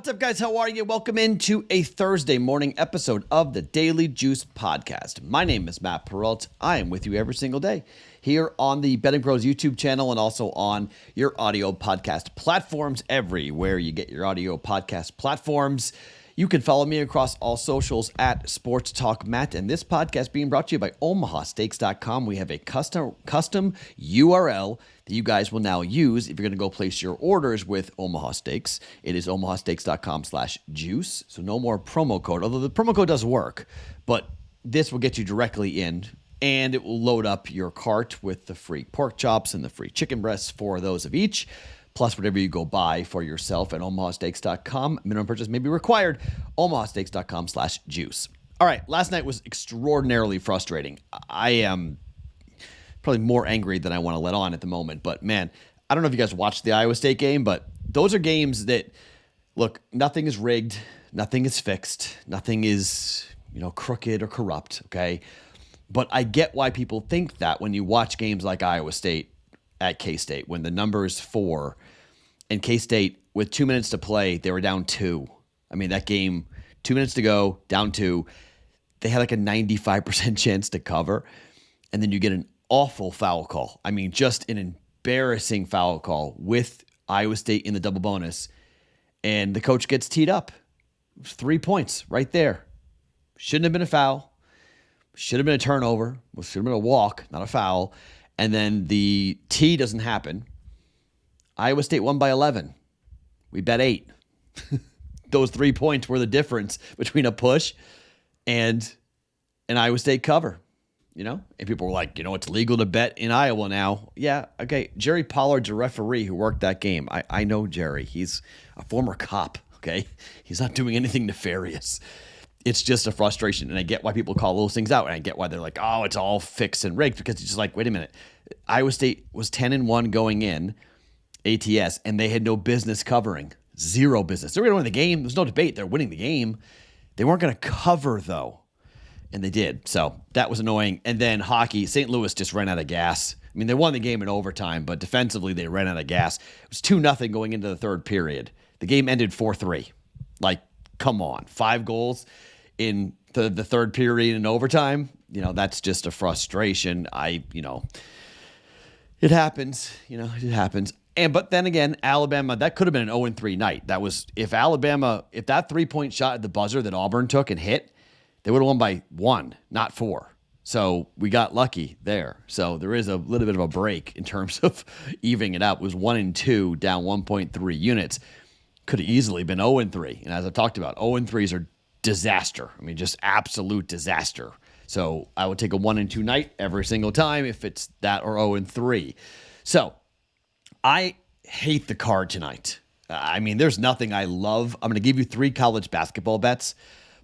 What's up, guys? How are you? Welcome into a Thursday morning episode of the Daily Juice Podcast. My name is Matt Perrault. I am with you every single day here on the BettingPros YouTube channel and also on your audio podcast platforms, everywhere you get your audio podcast platforms. You can follow me across all socials at Sports Talk Matt, and this podcast being brought to you by OmahaSteaks.com. We have a custom URL that you guys will now use if you're going to go place your orders with Omaha Steaks. It is omahasteaks.com/juice, so no more promo code, although the promo code does work, but this will get you directly in, and it will load up your cart with the free pork chops and the free chicken breasts, for those of each, plus whatever you go buy for yourself at omahasteaks.com. Minimum purchase may be required. omahasteaks.com/juice. All right, last night was extraordinarily frustrating. I am probably more angry than I want to let on at the moment, but man, I don't know if you guys watched the Iowa State game, but those are games that, look, nothing is rigged, nothing is fixed, nothing is, crooked or corrupt, okay? But I get why people think that when you watch games like Iowa State at K-State, when the number is 4, and K-State, with 2 minutes to play, they were down 2. I mean, that game, 2 minutes to go, down 2. They had like a 95% chance to cover, and then you get an awful foul call. I mean, just an embarrassing foul call with Iowa State in the double bonus, and the coach gets teed up. 3 points right there. Shouldn't have been a foul. Should have been a turnover. Should have been a walk, not a foul. And then the tee doesn't happen. Iowa State won by 11. We bet 8. Those 3 points were the difference between a push and an Iowa State cover. And people were like, it's legal to bet in Iowa now. Yeah, okay. Jerry Pollard's a referee who worked that game. I know Jerry. He's a former cop, okay? He's not doing anything nefarious. It's just a frustration, and I get why people call those things out, and I get why they're like, oh, it's all fixed and rigged, because it's just like, wait a minute. Iowa State was 10-1 going in ATS, and they had no business covering. Zero business. They were going to win the game. There's no debate. They're winning the game. They weren't going to cover, though, and they did. So that was annoying. And then hockey, St. Louis just ran out of gas. I mean, they won the game in overtime, but defensively they ran out of gas. It was 2-0 going into the third period. The game ended 4-3. Like, come on. 5 goals in the third period in overtime. That's just a frustration. It happens. It happens. But then again, Alabama, that could have been an 0-3 night. That was, if that 3-point shot at the buzzer that Auburn took and hit, they would have won by 1, not 4. So we got lucky there. So there is a little bit of a break in terms of evening it out. It was 1-2, down 1.3 units. Could have easily been 0-3. And as I've talked about, 0-3s are disaster. I mean, just absolute disaster. So I would take a 1-2 night every single time if it's that or 0-3. So I hate the card tonight. I mean, there's nothing I love. I'm going to give you 3 college basketball bets,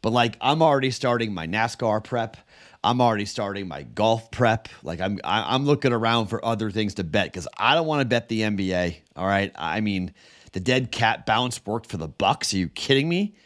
but I'm already starting my NASCAR prep. I'm already starting my golf prep. I'm looking around for other things to bet because I don't want to bet the NBA. All right. I mean, the dead cat bounce worked for the Bucks. Are you kidding me?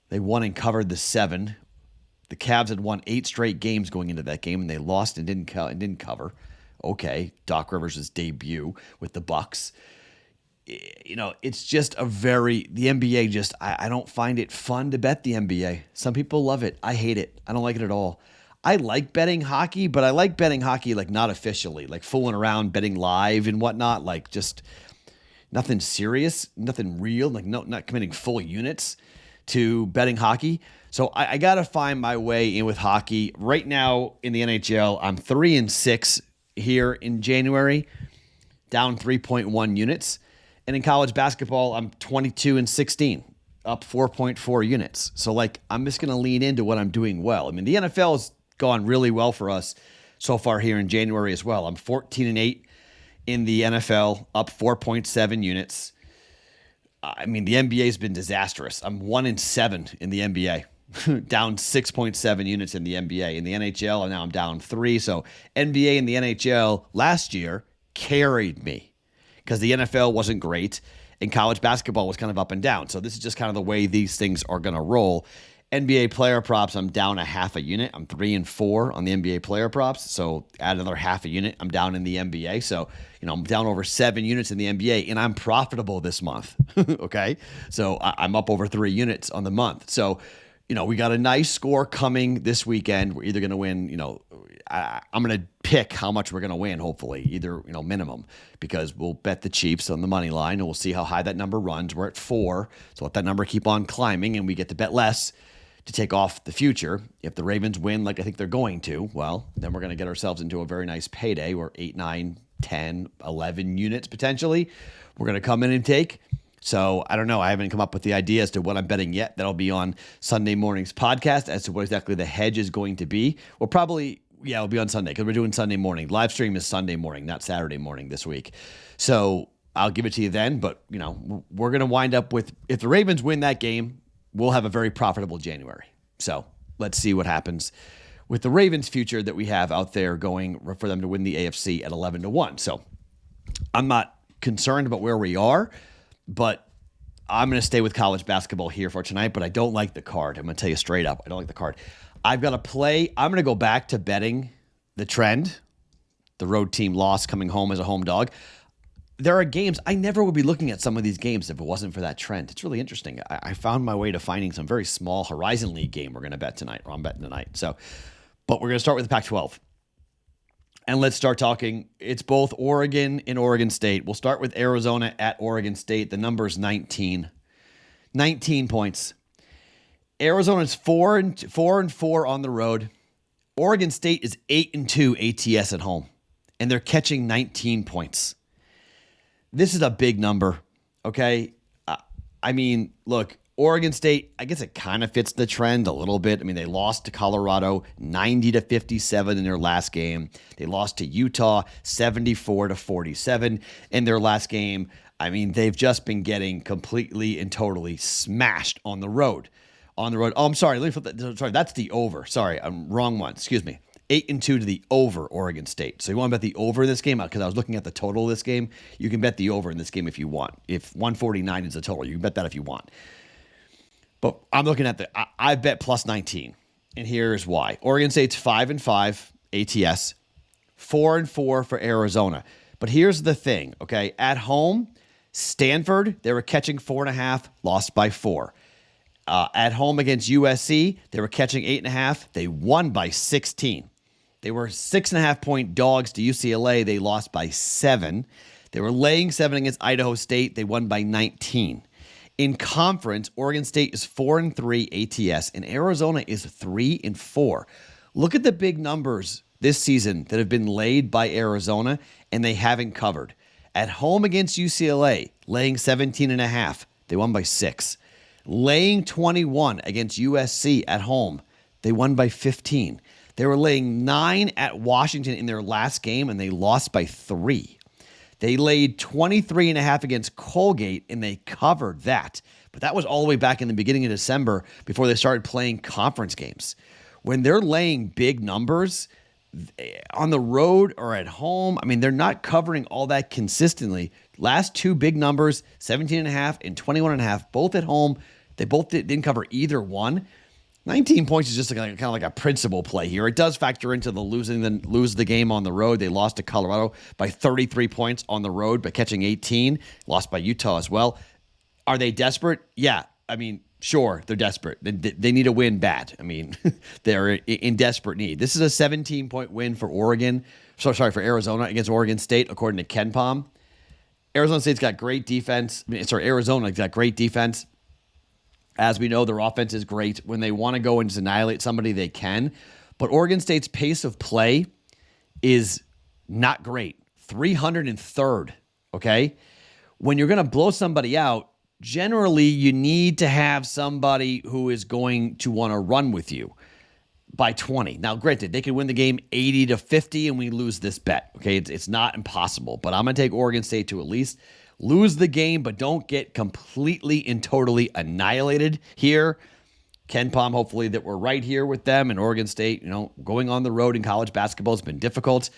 They won and covered the 7. The Cavs had won 8 straight games going into that game, and they lost and didn't cover. Okay, Doc Rivers' debut with the Bucks. It's just the NBA just, I don't find it fun to bet the NBA. Some people love it. I hate it. I don't like it at all. I like betting hockey, but I like betting hockey not officially, fooling around, betting live and whatnot, just nothing serious, nothing real, not committing full units to betting hockey. So I got to find my way in with hockey. Right now in the NHL, I'm 3-6 here in January, down 3.1 units. And in college basketball, I'm 22-16, up 4.4 units. So I'm just going to lean into what I'm doing well. I mean, the NFL has gone really well for us so far here in January as well. I'm 14-8 in the NFL, up 4.7 units. I mean, the NBA has been disastrous. I'm 1-7 in the NBA, down 6.7 units in the NBA. In the NHL, and now I'm down 3. So NBA and the NHL last year carried me because the NFL wasn't great and college basketball was kind of up and down. So this is just kind of the way these things are going to roll. NBA player props, I'm down a half a unit. I'm 3-4 on the NBA player props. So add another half a unit, I'm down in the NBA. So, I'm down over 7 units in the NBA, and I'm profitable this month. Okay. So I'm up over 3 units on the month. So, we got a nice score coming this weekend. We're either going to win, I'm going to pick how much we're going to win, hopefully, either, minimum, because we'll bet the Chiefs on the money line and we'll see how high that number runs. We're at 4. So let that number keep on climbing and we get to bet less to take off the future. If the Ravens win like I think they're going to, well, then we're going to get ourselves into a very nice payday. We're 8, 9, 10, 11 units potentially. We're going to come in and take. So I don't know. I haven't come up with the idea as to what I'm betting yet. That'll be on Sunday morning's podcast as to what exactly the hedge is going to be. We'll probably, it'll be on Sunday because we're doing Sunday morning. Live stream is Sunday morning, not Saturday morning this week. So I'll give it to you then. But, we're going to wind up with, if the Ravens win that game, we'll have a very profitable January. So let's see what happens with the Ravens' future that we have out there going for them to win the AFC at 11-1. So I'm not concerned about where we are, but I'm going to stay with college basketball here for tonight, but I don't like the card. I'm going to tell you straight up, I don't like the card. I've got to play. I'm going to go back to betting the trend, the road team loss coming home as a home dog. There are games, I never would be looking at some of these games if it wasn't for that trend. It's really interesting. I found my way to finding some very small Horizon League game we're going to bet tonight, or I'm betting tonight. But we're going to start with the Pac-12. And let's start talking. It's both Oregon and Oregon State. We'll start with Arizona at Oregon State. The number's 19. 19 points. Arizona's 4-4 on the road. Oregon State is 8-2 ATS at home. And they're catching 19 points. This is a big number, okay? Look, Oregon State, I guess it kind of fits the trend a little bit. They lost to Colorado 90-57 in their last game. They lost to Utah 74-47 in their last game. They've just been getting completely and totally smashed on the road. Oh, I'm sorry. Let me flip that. Sorry, that's the over. Sorry, I'm wrong one. Excuse me. 8-2 to the over Oregon State. So you want to bet the over in this game? Because I was looking at the total of this game. You can bet the over in this game if you want. If 149 is the total, you can bet that if you want. But I'm looking at I bet plus 19. And here's why. Oregon State's 5-5 ATS, 4-4 for Arizona. But here's the thing, okay? At home, Stanford, they were catching 4.5, lost by 4. At home against USC, they were catching 8.5. They won by 16. They were 6.5-point dogs to UCLA. They lost by 7. They were laying 7 against Idaho State. They won by 19. In conference, Oregon State is 4-3 ATS, and Arizona is 3-4. Look at the big numbers this season that have been laid by Arizona, and they haven't covered. At home against UCLA, laying 17.5. They won by 6. Laying 21 against USC at home, they won by 15. They were laying 9 at Washington in their last game, and they lost by 3. They laid 23.5 against Colgate, and they covered that. But that was all the way back in the beginning of December before they started playing conference games. When they're laying big numbers on the road or at home, they're not covering all that consistently. Last 2 big numbers, 17.5 and 21.5, both at home. They both didn't cover either one. 19 points is just kind of like a principal play here. It does factor into the lose the game on the road. They lost to Colorado by 33 points on the road by catching 18. Lost by Utah as well. Are they desperate? Yeah. Sure, they're desperate. They need a win bad. They're in desperate need. This is a 17-point win for for Arizona against Oregon State, according to KenPom. Arizona State's got great defense. Arizona's got great defense. As we know, their offense is great. When they want to go and just annihilate somebody, they can. But Oregon State's pace of play is not great. 303rd, okay? When you're going to blow somebody out, generally you need to have somebody who is going to want to run with you by 20. Now, granted, they could win the game 80-50 and we lose this bet, okay? It's not impossible, but I'm going to take Oregon State to at least lose the game, but don't get completely and totally annihilated here. KenPom, hopefully that we're right here with them. And Oregon State, going on the road in college basketball has been difficult.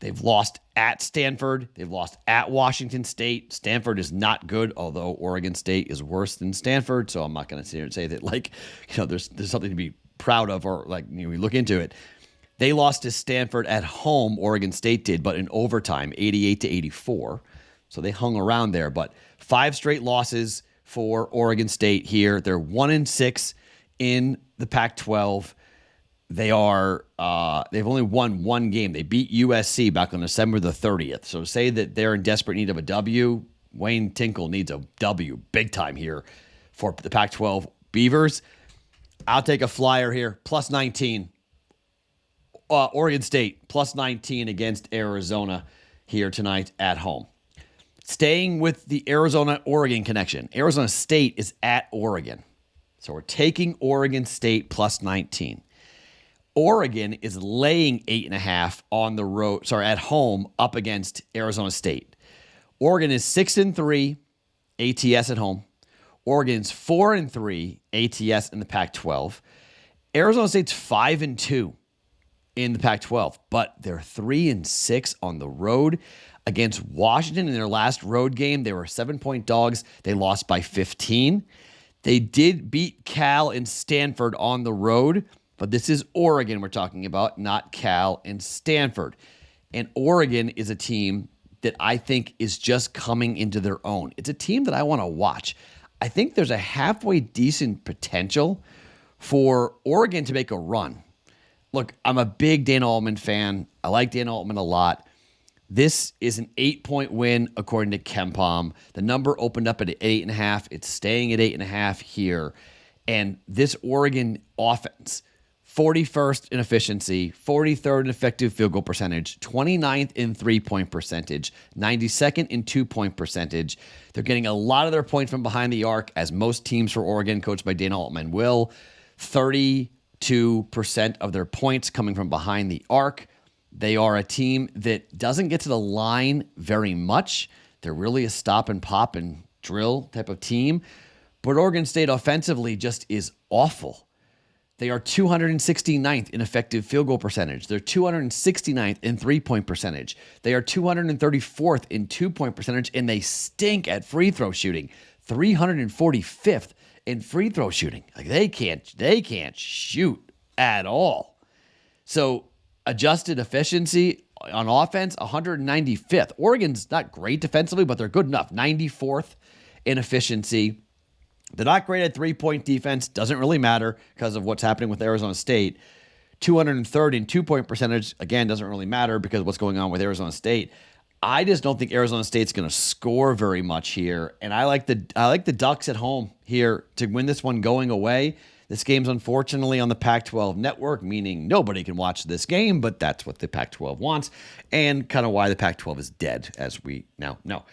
They've lost at Stanford. They've lost at Washington State. Stanford is not good, although Oregon State is worse than Stanford. So I'm not going to sit here and say that, there's something to be proud of, or we look into it. They lost to Stanford at home. Oregon State did, but in overtime, 88-84. So they hung around there. But 5 straight losses for Oregon State here. They're 1-6 in the Pac-12. They've only won one game. They beat USC back on December the 30th. So to say that they're in desperate need of a W, Wayne Tinkle needs a W big time here for the Pac-12 Beavers. I'll take a flyer here, plus 19. Oregon State, plus 19 against Arizona here tonight at home. Staying with the Arizona-Oregon connection, Arizona State is at Oregon. So we're taking Oregon State plus 19. Oregon is laying 8.5 on the road, at home up against Arizona State. Oregon is 6-3 ATS at home. Oregon's 4-3 ATS in the Pac-12. Arizona State's 5-2 in the Pac-12, but they're 3-6 on the road against Washington. In their last road game, they were 7-point dogs. They lost by 15. They did beat Cal and Stanford on the road, but this is Oregon we're talking about, not Cal and Stanford. And Oregon is a team that I think is just coming into their own. It's a team that I want to watch. I think there's a halfway decent potential for Oregon to make a run. Look, I'm a big Dan Altman fan. I like Dan Altman a lot. This is an 8-point win according to KenPom. The number opened up at 8.5. It's staying at 8.5 here. And this Oregon offense, 41st in efficiency, 43rd in effective field goal percentage, 29th in 3-point percentage, 92nd in 2-point percentage. They're getting a lot of their points from behind the arc, as most teams for Oregon, coached by Dan Altman, will. 32% of their points coming from behind the arc. They are a team that doesn't get to the line very much. They're really a stop and pop and drill type of team. But Oregon State offensively just is awful. They are 269th in effective field goal percentage. They're 269th in 3-point percentage. They are 234th in 2-point percentage, and they stink at free throw shooting. 345th in free throw shooting. They can't shoot at all. So adjusted efficiency on offense, 195th. Oregon's not great defensively, but they're good enough. 94th in efficiency. They're not great at 3-point defense. Doesn't really matter because of what's happening with Arizona State. 203rd in 2-point percentage. Again, doesn't really matter because of what's going on with Arizona State. I just don't think Arizona State's going to score very much here. And I like the Ducks at home here to win this one going away. This game's unfortunately on the Pac-12 network, meaning nobody can watch this game, but that's what the Pac-12 wants, and kind of why the Pac-12 is dead, as we now know.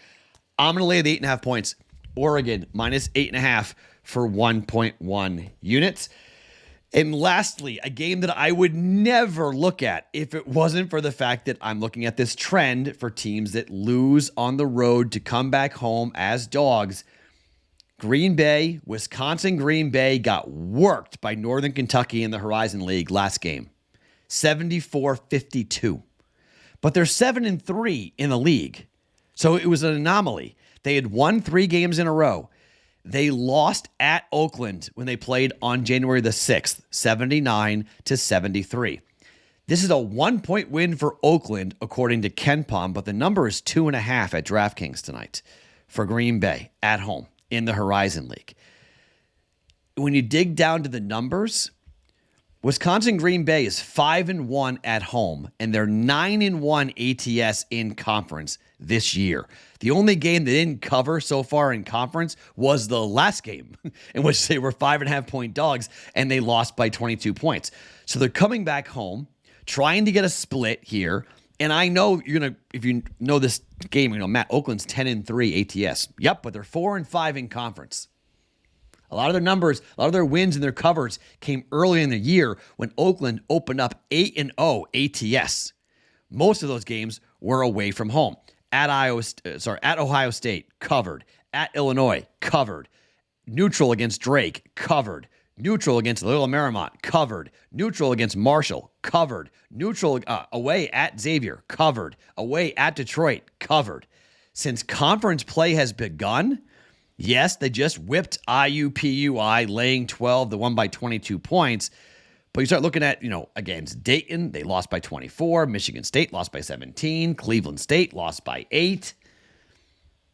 I'm going to lay the 8.5 points. Oregon minus 8.5 for 1.1 units. And lastly, a game that I would never look at if it wasn't for the fact that I'm looking at this trend for teams that lose on the road to come back home as dogs. Green Bay, Wisconsin Green Bay got worked by Northern Kentucky in the Horizon League last game. 74-52. But they're 7-3 in the league. So it was an anomaly. They had won 3 games in a row. They lost at Oakland when they played on January the 6th, 79-73. This is a 1-point win for Oakland, according to KenPom, but the number is 2.5 at DraftKings tonight for Green Bay at home in the Horizon League. When you dig down to the numbers, Wisconsin Green Bay is 5-1 at home, and they're 9-1 ATS in conference this year. The only game they didn't cover so far in conference was the last game, in which they were 5.5-point dogs, and they lost by 22 points. So they're coming back home, trying to get a split here. And I know you're going to, if you know this game, Matt, Oakland's 10-3 ATS. Yep, but they're 4-5 in conference. A lot of their numbers, a lot of their wins and their covers came early in the year when Oakland opened up 8-0 ATS. Most of those games were away from home. At Ohio State, covered. At Illinois, covered. Neutral against Drake, covered. Neutral against Little Marymount, covered. Neutral against Marshall, covered. Neutral away at Xavier, covered. Away at Detroit, covered. Since conference play has begun, yes, they just whipped IUPUI, laying 12, the one by 22 points. But you start looking at, against Dayton, they lost by 24. Michigan State lost by 17. Cleveland State lost by 8.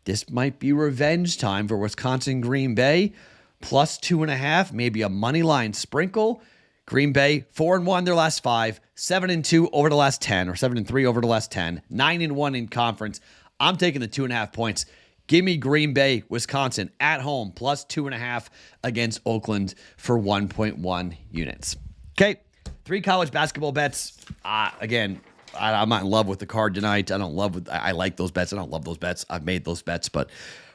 This might be revenge time for Wisconsin Green Bay. Plus 2.5, maybe a money line sprinkle. Green Bay 4-1 their last 5, 7-2 over the last 10, or 7-3 over the last 10, 9-1 in conference. I'm taking the 2.5 points. Give me Green Bay, Wisconsin at home plus 2.5 against Oakland for 1.1 units. Okay, 3 college basketball bets. Again, I'm not in love with the card tonight. I like those bets. I don't love those bets. I've made those bets, but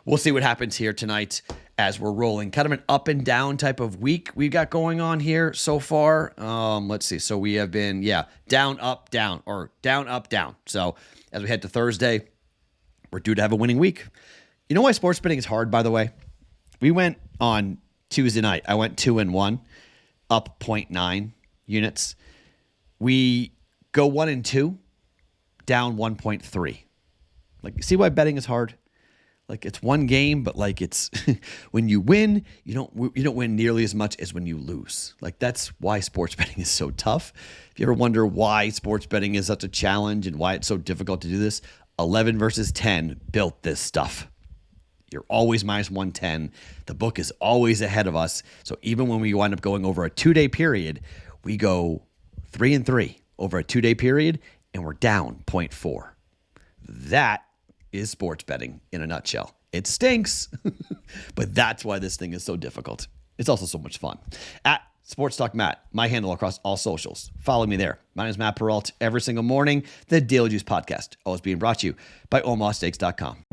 we'll see what happens here tonight as we're rolling. Kind of an up and down type of week we've got going on here so far. Let's see. So we have been, down, up, down, or down, up, down. So as we head to Thursday, we're due to have a winning week. You know why sports betting is hard, by the way? We went on Tuesday night. I went 2-1, up 0.9 units. We go 1-2, down 1.3. Like, you see why betting is hard? Like, it's one game, but like, it's when you win, you don't win nearly as much as when you lose. Like, that's why sports betting is so tough. If you ever wonder why sports betting is such a challenge and why it's so difficult to do this, 11 versus 10 built this stuff. You're always minus 110. The book is always ahead of us. So even when we wind up going over a 2-day period, we go 3-3 over a 2-day period, and we're down 0.4. That is sports betting in a nutshell. It stinks, but that's why this thing is so difficult. It's also so much fun. At Sports Talk Matt, my handle across all socials. Follow me there. My name is Matt Perrault. Every single morning, the Daily Juice Podcast, always being brought to you by OmahaSteaks.com.